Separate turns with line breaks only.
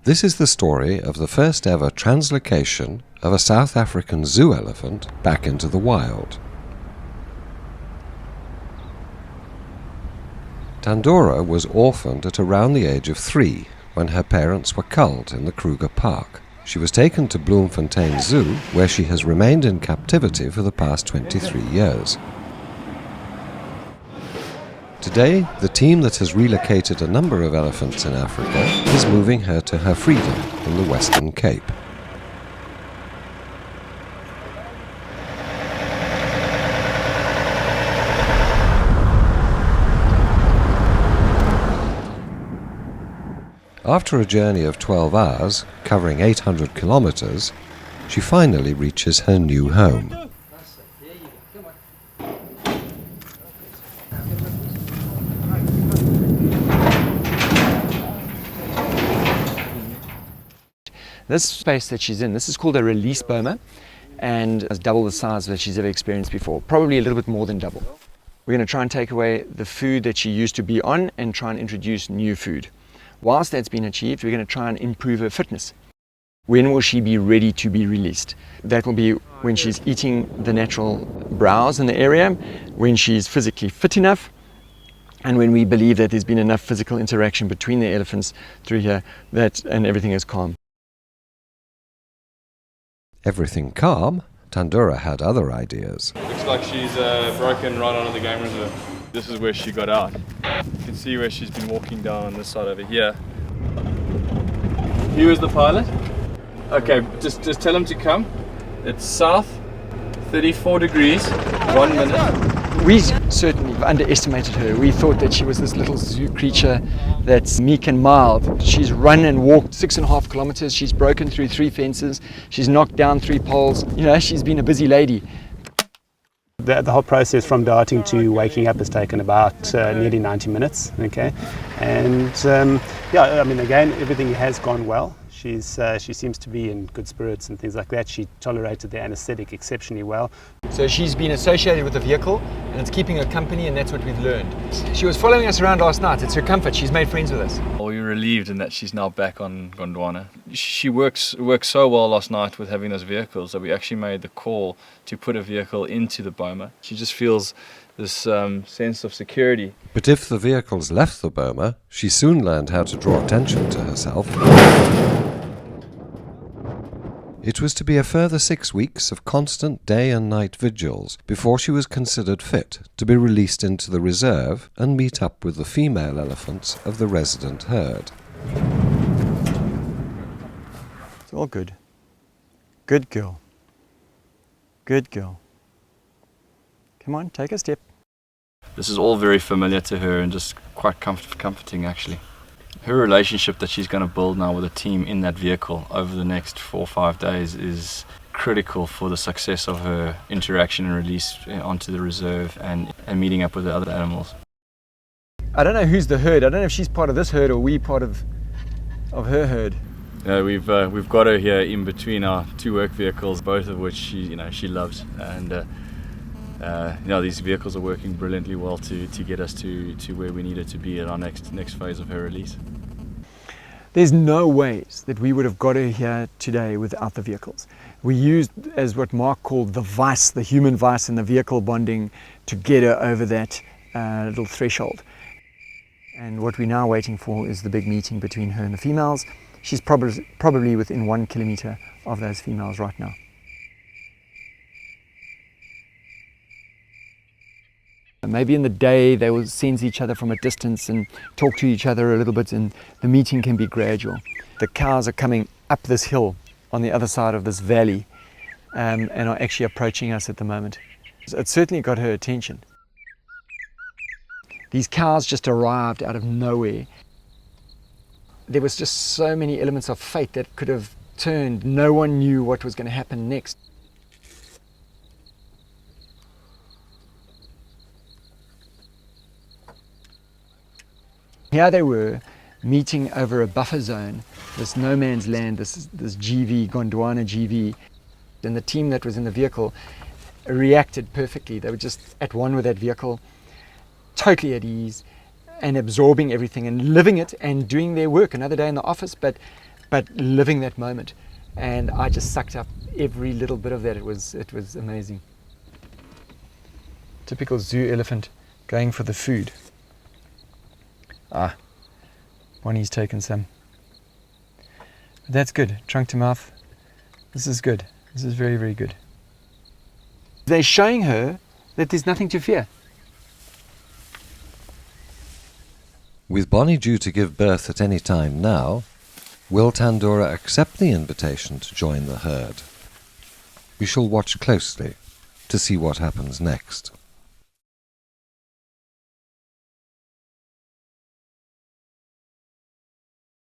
This is the story of the first ever translocation of a South African zoo elephant back into the wild. Thandora was orphaned at around the age of 3 when her parents were culled in the Kruger Park. She was taken to Bloemfontein Zoo, where she has remained in captivity for the past 23 years. Today, the team that has relocated a number of elephants in Africa is moving her to her freedom in the Western Cape. After a journey of 12 hours, covering 800 kilometers, she finally reaches her new home.
This space that she's in, this is called a release boma, and it's double the size that she's ever experienced before, probably a little bit more than double. We're going to try and take away the food that she used to be on and try and introduce new food. Whilst that's been achieved, we're going to try and improve her fitness. When will she be ready to be released? That will be when she's eating the natural browse in the area, when she's physically fit enough, and when we believe that there's been enough physical interaction between the elephants through here and everything is calm.
Everything calm? Thandora had other ideas.
Looks like she's broken right onto the game reserve. This is where she got out. You can see where she's been walking down on this side over here. He was the pilot. Okay, just tell him to come. It's south, 34 degrees, 1 minute.
We certainly underestimated her. We thought that she was this little zoo creature that's meek and mild. She's run and walked 6.5 kilometers. She's broken through 3 fences. She's knocked down 3 poles. You know, she's been a busy lady.
The whole process from darting to waking up has taken about nearly 90 minutes, okay? And yeah, I mean, again, everything has gone well. She seems to be in good spirits and things like that. She tolerated the anesthetic exceptionally well.
So she's been associated with the vehicle and it's keeping her company, and that's what we've learned. She was following us around last night. It's her comfort. She's made friends with us.
Well, we're relieved in that she's now back on Gondwana. She works so well last night with having those vehicles that we actually made the call to put a vehicle into the boma. She just feels this sense of security.
But if the vehicles left the boma, she soon learned how to draw attention to herself. It was to be a further 6 weeks of constant day and night vigils before she was considered fit to be released into the reserve and meet up with the female elephants of the resident herd.
It's all good. Good girl. Good girl. Come on, take a step.
This is all very familiar to her and just quite comforting actually. Her relationship that she's going to build now with a team in that vehicle over the next 4 or 5 days is critical for the success of her interaction and release onto the reserve and meeting up with the other animals.
I don't know who's the herd. I don't know if she's part of this herd or we part of her herd.
We've got her here in between our 2 work vehicles, both of which she loves, and these vehicles are working brilliantly well to get us to where we need her to be at our next phase of her release.
There's no ways that we would have got her here today without the vehicles. We used, as what Mark called the vice, the human vice and the vehicle bonding to get her over that little threshold. And what we're now waiting for is the big meeting between her and the females. She's probably within 1 kilometer of those females right now. Maybe in the day they will sense each other from a distance and talk to each other a little bit, and the meeting can be gradual. The cows are coming up this hill on the other side of this valley and are actually approaching us at the moment. It certainly got her attention. These cows just arrived out of nowhere. There was just so many elements of fate that could have turned. No one knew what was going to happen next. Here they were, meeting over a buffer zone, this no man's land, this GV, Gondwana GV. And the team that was in the vehicle reacted perfectly. They were just at one with that vehicle, totally at ease and absorbing everything and living it and doing their work. Another day in the office, but but living that moment. And I just sucked up every little bit of that. It was amazing. Typical zoo elephant going for the food. Bonnie's taken some. But that's good. Trunk to mouth. This is good. This is very, very good. They're showing her that there's nothing to fear.
With Bonnie due to give birth at any time now, will Thandora accept the invitation to join the herd? We shall watch closely to see what happens next.